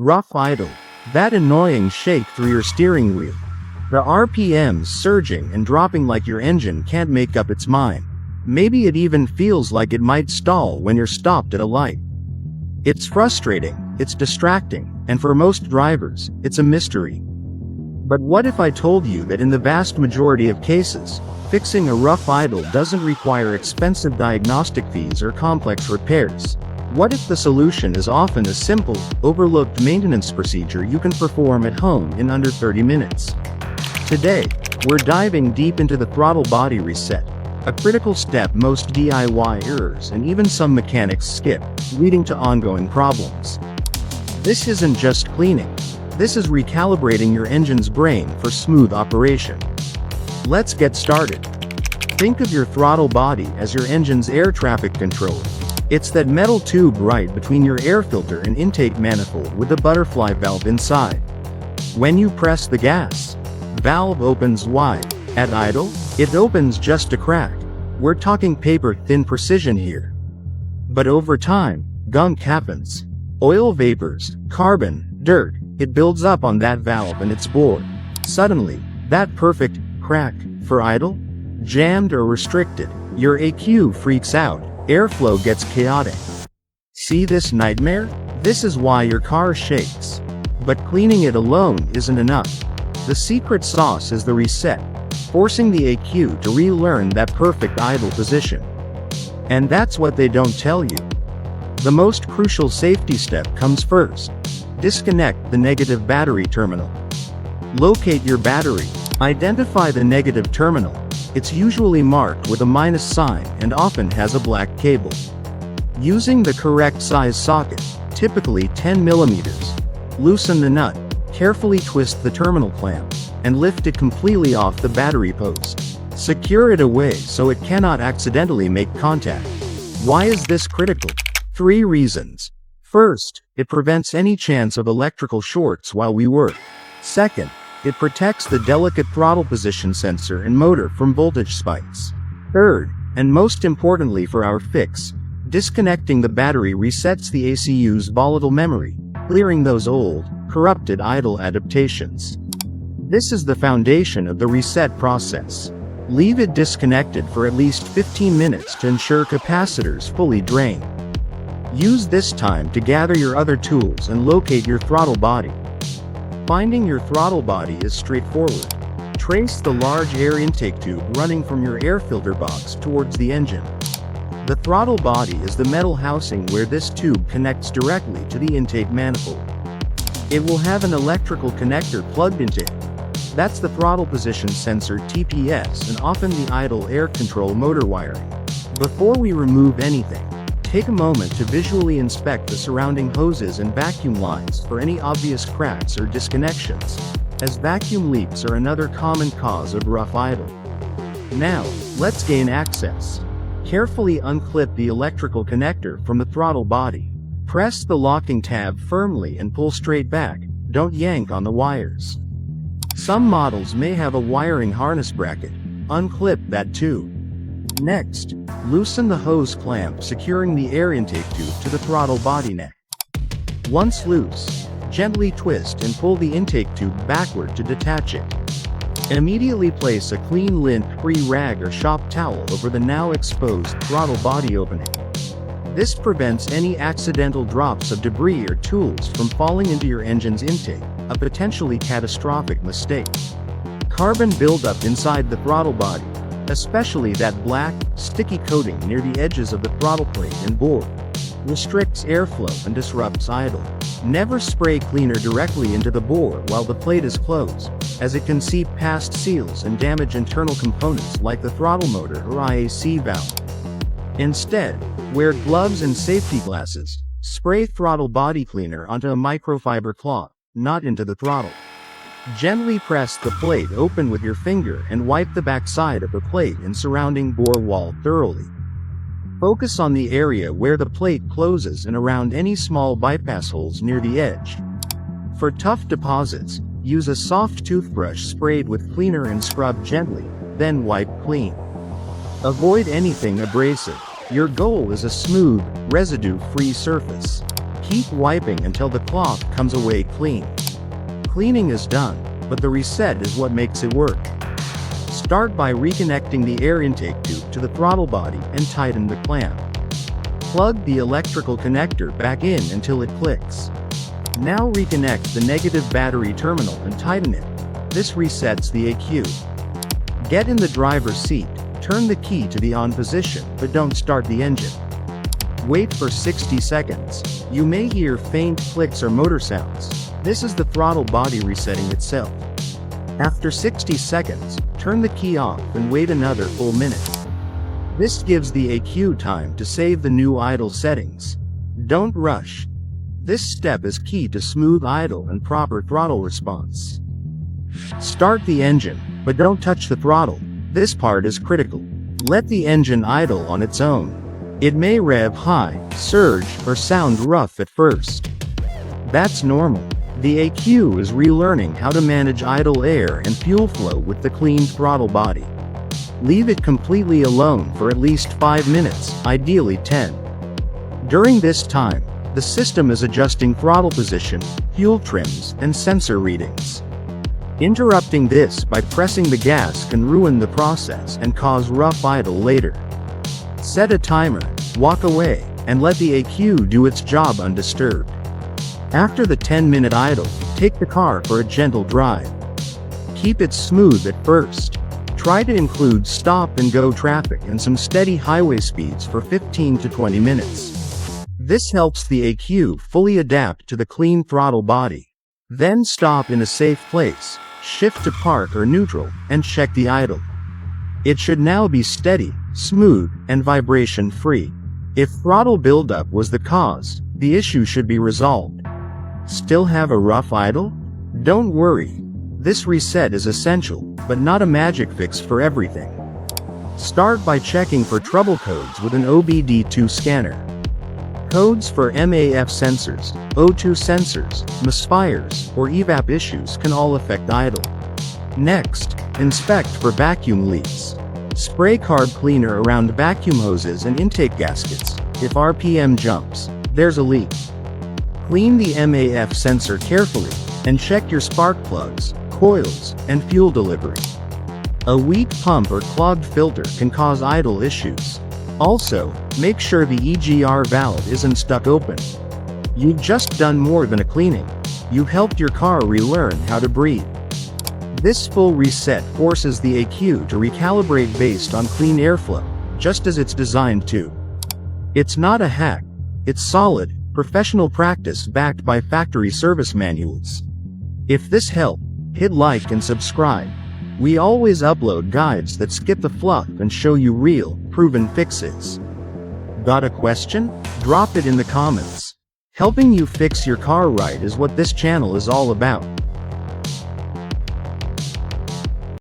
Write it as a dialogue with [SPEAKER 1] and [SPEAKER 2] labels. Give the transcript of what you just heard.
[SPEAKER 1] Rough idle. That annoying shake through your steering wheel. The RPMs surging and dropping like your engine can't make up its mind. Maybe it even feels like it might stall when you're stopped at a light. It's frustrating, it's distracting, and for most drivers, it's a mystery. But what if I told you that in the vast majority of cases, fixing a rough idle doesn't require expensive diagnostic fees or complex repairs? What if the solution is often a simple, overlooked maintenance procedure you can perform at home in under 30 minutes? Today, we're diving deep into the throttle body reset, a critical step most DIYers and even some mechanics skip, leading to ongoing problems. This isn't just cleaning. This is recalibrating your engine's brain for smooth operation. Let's get started. Think of your throttle body as your engine's air traffic controller. It's that metal tube right between your air filter and intake manifold with a butterfly valve inside. When you press the gas, valve opens wide. At idle, it opens just a crack. We're talking paper-thin precision here. But over time, gunk happens. Oil vapors, carbon, dirt, it builds up on that valve and it's bored. Suddenly, that perfect crack for idle, jammed or restricted, your AQ freaks out, airflow gets chaotic. See this nightmare? This is why your car shakes. But cleaning it alone isn't enough. The secret sauce is the reset, forcing the AQ to relearn that perfect idle position. And that's what they don't tell you. The most crucial safety step comes first. Disconnect the negative battery terminal. Locate your battery. Identify the negative terminal. It's usually marked with a minus sign and often has a black cable. Using the correct size socket, typically 10 millimeters, loosen the nut, carefully twist the terminal clamp, and lift it completely off the battery post. Secure it away so it cannot accidentally make contact. Why is this critical? 3 reasons. First, it prevents any chance of electrical shorts while we work. Second, it protects the delicate throttle position sensor and motor from voltage spikes. Third, and most importantly for our fix, disconnecting the battery resets the ACU's volatile memory, clearing those old, corrupted idle adaptations. This is the foundation of the reset process. Leave it disconnected for at least 15 minutes to ensure capacitors fully drain. Use this time to gather your other tools and locate your throttle body. Finding your throttle body is straightforward. Trace the large air intake tube running from your air filter box towards the engine. The throttle body is the metal housing where this tube connects directly to the intake manifold. It will have an electrical connector plugged into it. That's the throttle position sensor TPS and often the idle air control motor wiring. Before we remove anything, take a moment to visually inspect the surrounding hoses and vacuum lines for any obvious cracks or disconnections, as vacuum leaks are another common cause of rough idle. Now, let's gain access. Carefully unclip the electrical connector from the throttle body. Press the locking tab firmly and pull straight back, don't yank on the wires. Some models may have a wiring harness bracket. Unclip that too. Next, loosen the hose clamp securing the air intake tube to the throttle body neck. Once loose, gently twist and pull the intake tube backward to detach it. Immediately place a clean lint-free rag or shop towel over the now exposed throttle body opening. This prevents any accidental drops of debris or tools from falling into your engine's intake, a potentially catastrophic mistake. Carbon buildup inside the throttle body, especially that black, sticky coating near the edges of the throttle plate and board, restricts airflow and disrupts idle. Never spray cleaner directly into the bore while the plate is closed, as it can seep past seals and damage internal components like the throttle motor or IAC valve. Instead, wear gloves and safety glasses. Spray throttle body cleaner onto a microfiber cloth, not into the throttle. Gently press the plate open with your finger and wipe the backside of the plate and surrounding bore wall thoroughly. Focus on the area where the plate closes and around any small bypass holes near the edge. For tough deposits, use a soft toothbrush sprayed with cleaner and scrub gently, then wipe clean. Avoid anything abrasive. Your goal is a smooth, residue-free surface. Keep wiping until the cloth comes away clean. Cleaning is done, but the reset is what makes it work. Start by reconnecting the air intake tube to the throttle body and tighten the clamp. Plug the electrical connector back in until it clicks. Now reconnect the negative battery terminal and tighten it. This resets the ECU. Get in the driver's seat, turn the key to the on position, but don't start the engine. Wait for 60 seconds. You may hear faint clicks or motor sounds. This is the throttle body resetting itself. After 60 seconds, turn the key off and wait another full minute. This gives the ECU time to save the new idle settings. Don't rush. This step is key to smooth idle and proper throttle response. Start the engine, but don't touch the throttle. This part is critical. Let the engine idle on its own. It may rev high, surge, or sound rough at first. That's normal. The ECU is relearning how to manage idle air and fuel flow with the clean throttle body. Leave it completely alone for at least 5 minutes, ideally 10. During this time, the system is adjusting throttle position, fuel trims, and sensor readings. Interrupting this by pressing the gas can ruin the process and cause rough idle later. Set a timer, walk away, and let the ECU do its job undisturbed. After the 10-minute idle, take the car for a gentle drive. Keep it smooth at first. Try to include stop-and-go traffic and some steady highway speeds for 15 to 20 minutes. This helps the ECU fully adapt to the clean throttle body. Then stop in a safe place, shift to park or neutral, and check the idle. It should now be steady, smooth, and vibration-free. If throttle buildup was the cause, the issue should be resolved. Still have a rough idle? Don't worry. This reset is essential, but not a magic fix for everything. Start by checking for trouble codes with an OBD2 scanner. Codes for MAF sensors, O2 sensors, misfires, or evap issues can all affect idle. Next, inspect for vacuum leaks. Spray carb cleaner around vacuum hoses and intake gaskets. If RPM jumps, there's a leak. Clean the MAF sensor carefully, and check your spark plugs, coils, and fuel delivery. A weak pump or clogged filter can cause idle issues. Also, make sure the EGR valve isn't stuck open. You've just done more than a cleaning. You've helped your car relearn how to breathe. This full reset forces the ECU to recalibrate based on clean airflow, just as it's designed to. It's not a hack. It's solid, professional practice backed by factory service manuals. If this helped, hit like and subscribe. We always upload guides that skip the fluff and show you real, proven fixes. Got a question? Drop it in the comments. Helping you fix your car right is what this channel is all about.